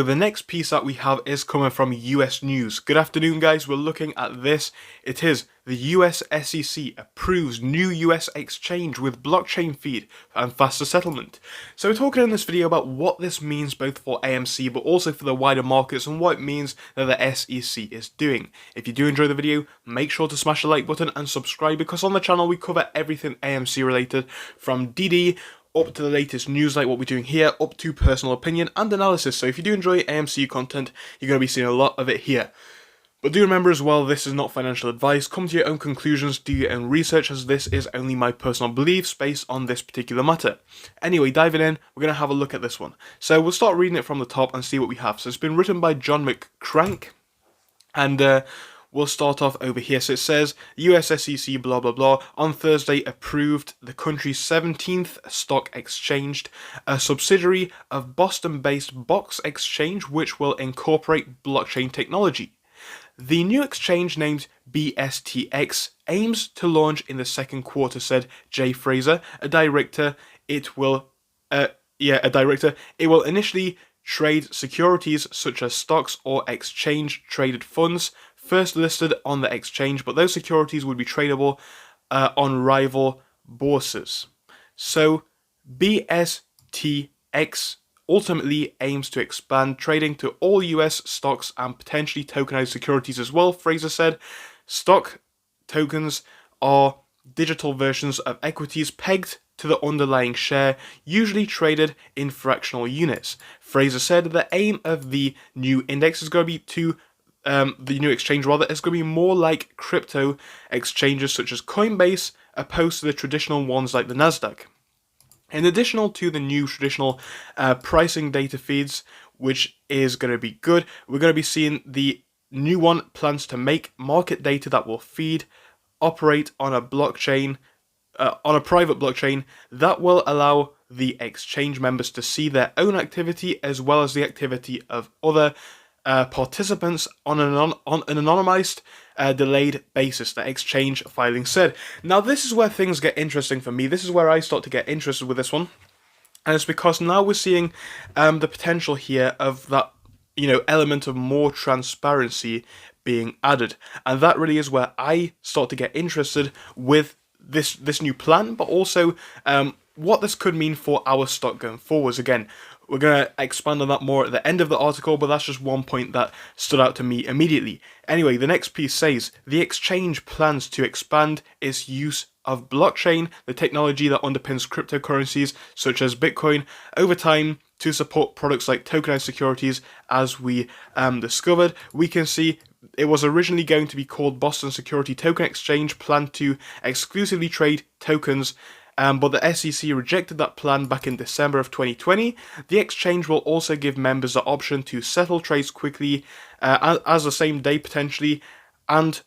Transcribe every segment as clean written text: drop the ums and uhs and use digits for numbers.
the next piece that we have is coming from US News. Good afternoon, guys. We're looking at this. It is the US SEC approves new US exchange with blockchain feed and faster settlement. So we're talking in this video about what this means both for AMC but also for the wider markets and what it means that the SEC is doing. If you do enjoy the video, make sure to smash the like button and subscribe, because on the channel we cover everything AMC related, from DD up to the latest news like what we're doing here, up to personal opinion and analysis. So if you do enjoy AMC content, you're going to be seeing a lot of it here. But do remember as well, this is not financial advice. Come to your own conclusions, do your own research, as this is only my personal beliefs based on this particular matter. Anyway, diving in, we're going to have a look at this one. So we'll start reading it from the top and see what we have. So it's been written by John McCrank, and we'll start off over here. So it says, US SEC blah blah blah on Thursday approved the country's 17th stock exchange, a subsidiary of Boston-based Box Exchange, which will incorporate blockchain technology. The new exchange, named BSTX, aims to launch in the second quarter, said Jay Fraser, a director. It will initially trade securities such as stocks or exchange-traded funds, first listed on the exchange, but those securities would be tradable on rival bourses. So BSTX ultimately aims to expand trading to all US stocks and potentially tokenized securities as well, Fraser said. Stock tokens are digital versions of equities pegged to the underlying share, usually traded in fractional units. Fraser said the aim of the new index is going to be the new exchange is going to be more like crypto exchanges such as Coinbase, opposed to the traditional ones like the Nasdaq. In addition to the new traditional pricing data feeds, which is going to be good, we're going to be seeing the new one plans to make market data that will operate on a blockchain, on a private blockchain that will allow the exchange members to see their own activity as well as the activity of other participants on an anonymized, delayed basis, the exchange filing said. Now this is where things get interesting for me. This is where I start to get interested with this one. And it's because now we're seeing the potential here of that, element of more transparency being added. And that really is where I start to get interested with this new plan, but also what this could mean for our stock going forwards. Again, we're going to expand on that more at the end of the article, but that's just one point that stood out to me immediately. Anyway, the next piece says, the exchange plans to expand its use of blockchain, the technology that underpins cryptocurrencies such as Bitcoin, over time to support products like tokenized securities. As we discovered, we can see it was originally going to be called Boston Security Token Exchange, planned to exclusively trade tokens, but the SEC rejected that plan back in December of 2020. The exchange will also give members the option to settle trades quickly, as the same day potentially, and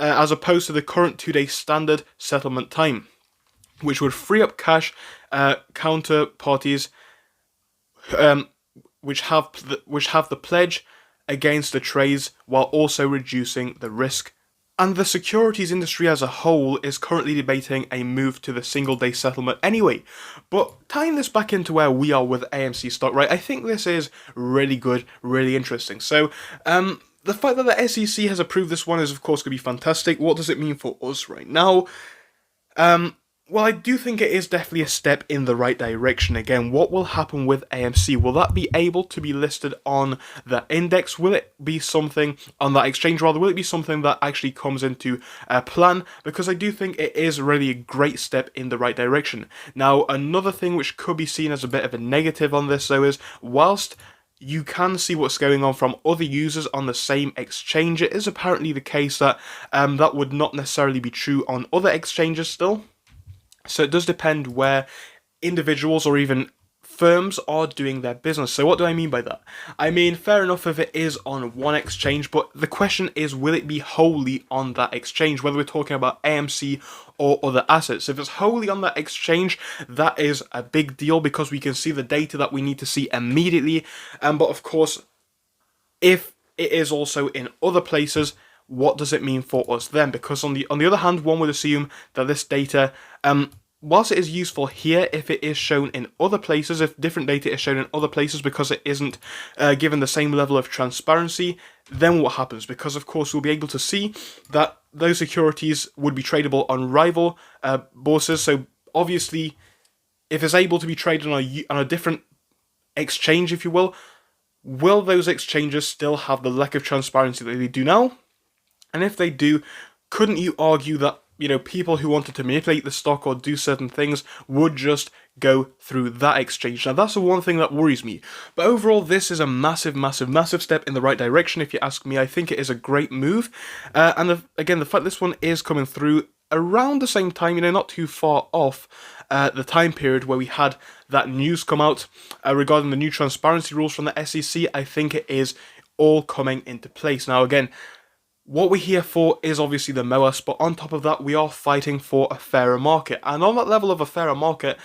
as opposed to the current 2-day standard settlement time, which would free up cash counterparties which have the pledge against the trades, while also reducing the risk. And the securities industry as a whole is currently debating a move to the single-day settlement anyway. But tying this back into where we are with AMC stock, right, I think this is really good, really interesting. So, the fact that the SEC has approved this one is, of course, going to be fantastic. What does it mean for us right now? Well, I do think it is definitely a step in the right direction. Again, what will happen with AMC? Will that be able to be listed on the index? Will it be something on that exchange, rather? Will it be something that actually comes into a plan? Because I do think it is really a great step in the right direction. Now, another thing which could be seen as a bit of a negative on this, though, is whilst you can see what's going on from other users on the same exchange, it is apparently the case that that would not necessarily be true on other exchanges still. So it does depend where individuals or even firms are doing their business. So what do I mean by that? I mean, fair enough if it is on one exchange, but the question is, will it be wholly on that exchange, whether we're talking about AMC or other assets? If it's wholly on that exchange, that is a big deal, because we can see the data that we need to see immediately. But of course, if it is also in other places, what does it mean for us then? Because on the other hand, one would assume that this data whilst it is useful here if it is shown in other places, if different data is shown in other places because it isn't given the same level of transparency, then what happens? Because of course we'll be able to see that those securities would be tradable on rival bourses. So obviously, if it's able to be traded on a different exchange, if you will those exchanges still have the lack of transparency that they do now? And if they do, couldn't you argue that, you know, people who wanted to manipulate the stock or do certain things would just go through that exchange? Now, that's the one thing that worries me. But overall, this is a massive, massive, massive step in the right direction, if you ask me. I think it is a great move. Again, the fact this one is coming through around the same time, you know, not too far off the time period where we had that news come out regarding the new transparency rules from the SEC, I think it is all coming into place. Now, again, what we're here for is obviously the MOAS, but on top of that, we are fighting for a fairer market. And on that level of a fairer market,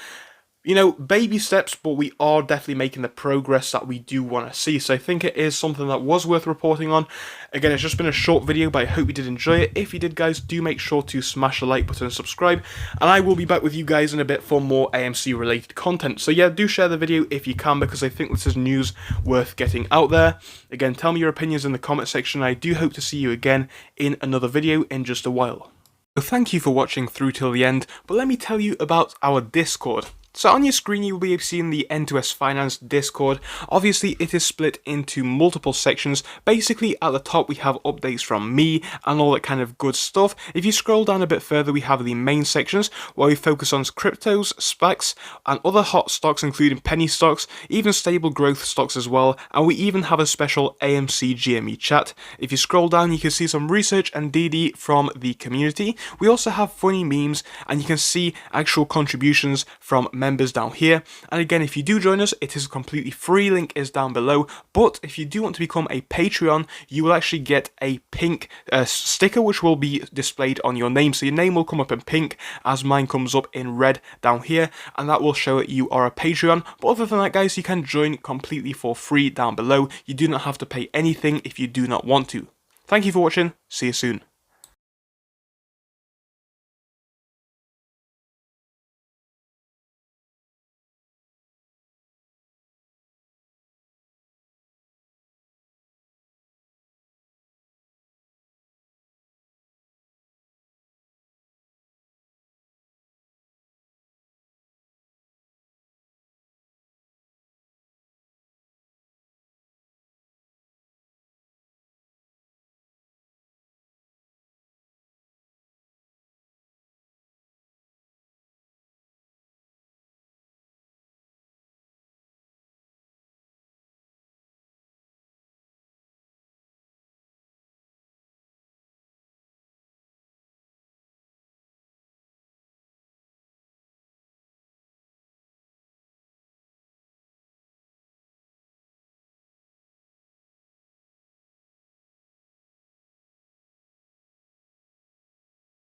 you know, baby steps, but we are definitely making the progress that we do want to see. So I think it is something that was worth reporting on. Again, it's just been a short video, but I hope you did enjoy it. If you did, guys, do make sure to smash the like button and subscribe. And I will be back with you guys in a bit for more AMC related content. So yeah, do share the video if you can, because I think this is news worth getting out there. Again, tell me your opinions in the comment section. I do hope to see you again in another video in just a while. So thank you for watching through till the end, but let me tell you about our Discord. So on your screen you will be seeing the N2S Finance Discord. Obviously it is split into multiple sections. Basically at the top we have updates from me and all that kind of good stuff. If you scroll down a bit further we have the main sections where we focus on cryptos, SPACs and other hot stocks including penny stocks, even stable growth stocks as well, and we even have a special AMC GME chat. If you scroll down you can see some research and DD from the community. We also have funny memes and you can see actual contributions from members down here. And again, if you do join us, it is completely free, link is down below. But if you do want to become a Patreon, you will actually get a pink sticker which will be displayed on your name. So your name will come up in pink as mine comes up in red down here, and that will show that you are a Patreon. But other than that, guys, you can join completely for free down below. You do not have to pay anything if you do not want to. Thank you for watching, see you soon.